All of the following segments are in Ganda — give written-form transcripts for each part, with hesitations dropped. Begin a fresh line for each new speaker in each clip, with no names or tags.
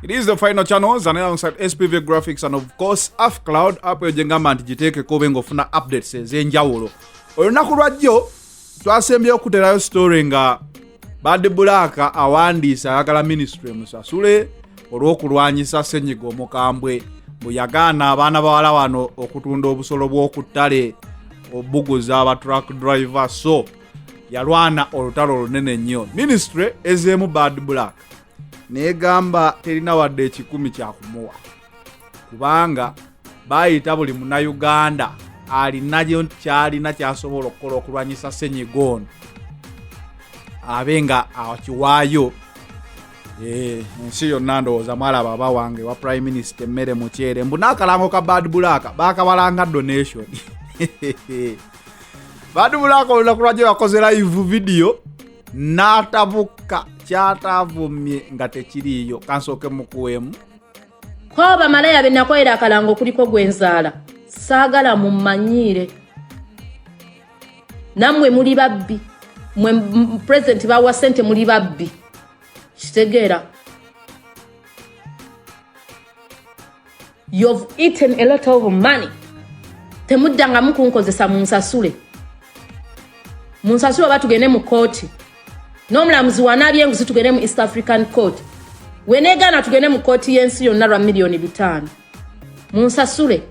It is the final channels and alongside SPV Graphics and of course AFCloud app yojengamba nti jiteke kobe ngofuna updates ezenjawulo. Olunaku lwajjo twasembye okuterayo story nga Bad Black awandiisa ayagala ministry musasule olw'okulwanyisa ssenyiga omukambwe buyagaana abaana bawala wano okutunda obusolo bw'okuttale obuguza aba truck driver so yalwana olutalo lunene nnyo. Ministry ezeemu Bad Black negamba terina wadde ekikumi kyakumuwa kubanga bayita buli munnayuganda alinayo kyalina kyasobola okukola okulwanyisa ssenyiga ono abenga akiwaayo. Ensi yonna ndowooza mwalaba aba wange wa prime minister emmere mukyere mbu n'akalango ka Bad Black bakabalanga donation. Bad Black olunaku lwajjo yakoze live video n'atabuka kyatavumye nga tekiriiyo kansooke mukuweemu
ko bamalaya be nakoera akalango kuliko gwenzaala saagala mummanyiire namwe muli babbi mwe president bawa sente muli babbi kitegeera. You've eaten a lot of money. Temuddanga mukunkozesa munsasule oba tugende mu kooti n'omulamuzi wanabye enguzi tugende mu East African Court weneegana tugende mu kooti y'ensi yonna lwa million 5 munsasule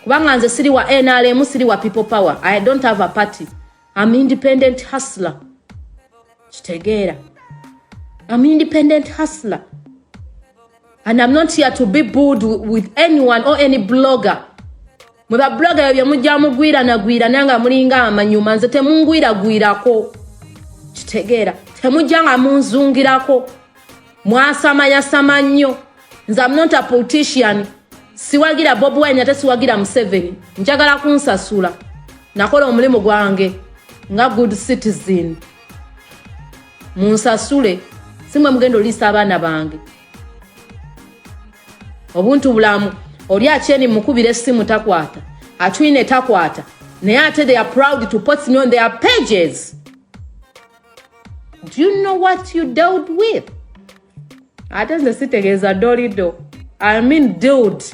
kubanga nze siri wa NRM siri wa People Power. I don't have a party. I'm independent hustler. Kitegeera. I'm independent hustler. And I'm not here to be booed with anyone or any blogger. Mweba blogger yobye mujja mugwira nagwira nanga mulinga amanyuma nze temungwira gwirako. Kitegeera. Temujja nga munzungirako. Mwasamanya samanyo. Nze I'm not a politician. Siwagira Bob Wine ate siwagira Museveni. Njagala kunsasula. Nakola omulimu gwange nga good citizen. Munsasule. Simwe mugendo lisa abaana bange. Obuntu bulamu oli acheni mukubire simu takwata atwine takwata naye ate they are proud to post me on their pages. Do you know what you dealt with? Ate nze sitegeeza dolido. I mean dude.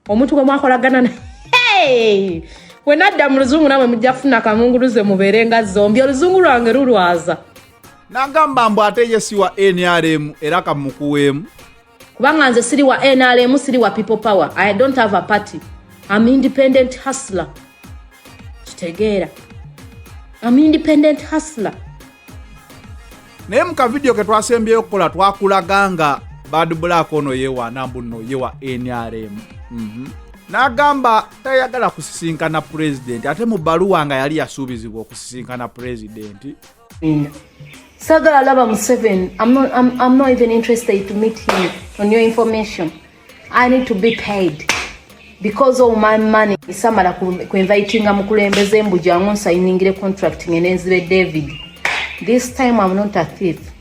Omuntu gwe mwakolagana na hey! Wenadda mu luzungu namwe mujja kufuna kamunguluze mubeerenga zombi oluzungu lwange lulwaza.
Nagamba mbu ate ye si wa NRM era kamukuweemu
kubanga nze siri wa NRM siri wa People Power. I don't have a party. I'm independent hustler. Kitegeera. I'm independent hustler.
Naye muka video ke twasembyeyo okukola twakulaganga Bad Black ono yewaana mbu nno ye wa NRM. N'agamba tayagala kusisinkana president ate mu baluwa nga yali yasuubizibwa okusisinkana president.
Sagala Laba Museveni, I'm not even interested to meet him on your information. I need to be paid because of my money. Samala kuinvitinga mukulembeze mbuja ngonsainingire contract ngenenzibe David. This time I'm not a thief.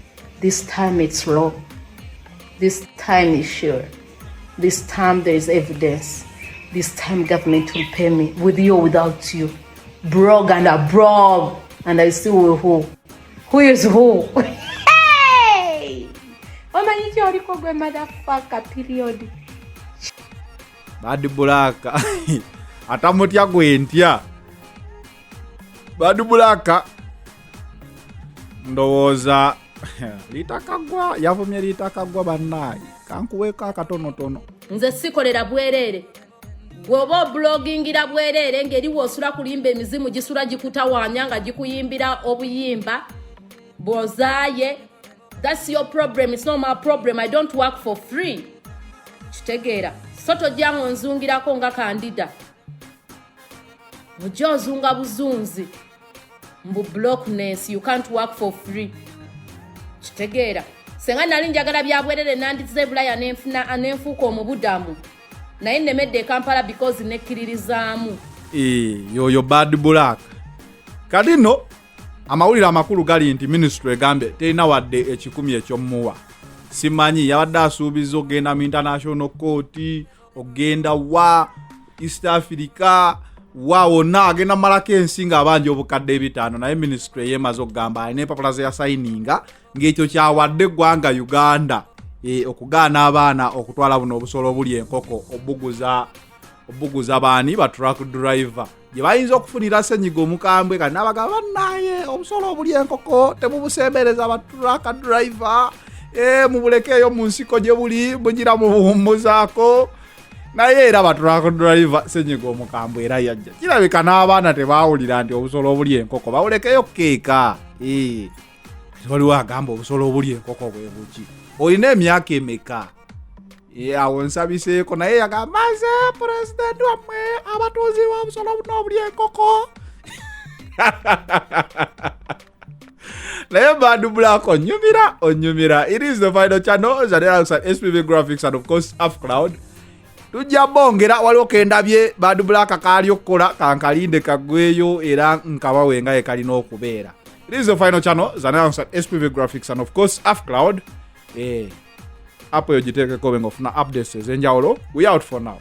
This time it's law. This time is sure. This time there is evidence. This time government will pay me with you or without you. Broke and a broke and I see who. Who is who? Hey! Mama niti oliko gwe motherfucker period.
Bad Black. Atamutya gwentya. Bad Black. Ndowooza litakagwa yavumye litakagwa bannayi. Kankuweka akatonotono.
Nze sikolera bwerere. Gwoba blogingira bwerere ngeri wosula kulimba emizimu gisula gikutawanya nga gikuyimbira obuyimba. Bozaye, that's your problem. It's not my problem. I don't work for free. Kitegeera. Soto jango nzungirako nga kandida. Mujozunga buzunzi. Mbu blockness. You can't work for free. Kitegeera. Senga nali njagala byabwerere nandize bulaya nenfuko mu budamu. Naye nemedde Kampala because nekkiririzaamu.
Yoyo Bad Black. Kadino amawulire amakulu gali nti ministry egambe terina wadde ekikumi ekyomuwa. Simanyi yabadde asuubiza ogenda mu international court, ogenda wa East Africa, wa wonna agenda malako ensi nga abanja obukadde 5 naye ministry yemaze okugamba alina empapula ze yasayininga ng'ekyo kyawadde eggwanga Uganda okugaana abaana okutwala buno obusolo obuli enkoko obuguza baani ba truck driver gye bayinza okufunira ssenyiga omukambwe kati n'abagamba bannaye obusolo obuli enkoko temubusembereza ba truck driver mubulekeeyo mu nsiko gye buli mugira mubuwummuzaako naye era ba truck driver ssenyiga omukambwe era yajja kirabika n'abaana tebaawulira nti obusolo obuli enkoko bawulekeyo keeka waliwo agamba obusolo obuli enkoko bwe buki olina emyaka emeka awo nsabiseeko naye yagamba nze pulezidenti wammwe abatuuzi b'obusolo buno obuli enkoko naye Bad Black onyumira. It is the final channel alongside SPV Graphics and of course AFCloud. Tujja bongera waliwo kendabye Bad Black kaali okukola kankalinde kagweyo era nkabawe nga ekalina okubeera. It is the final channel alongside SPV Graphics and of course AFCloud. Apo yogiteekeko ng'ofuna updates ez'enjawulo. We out for now.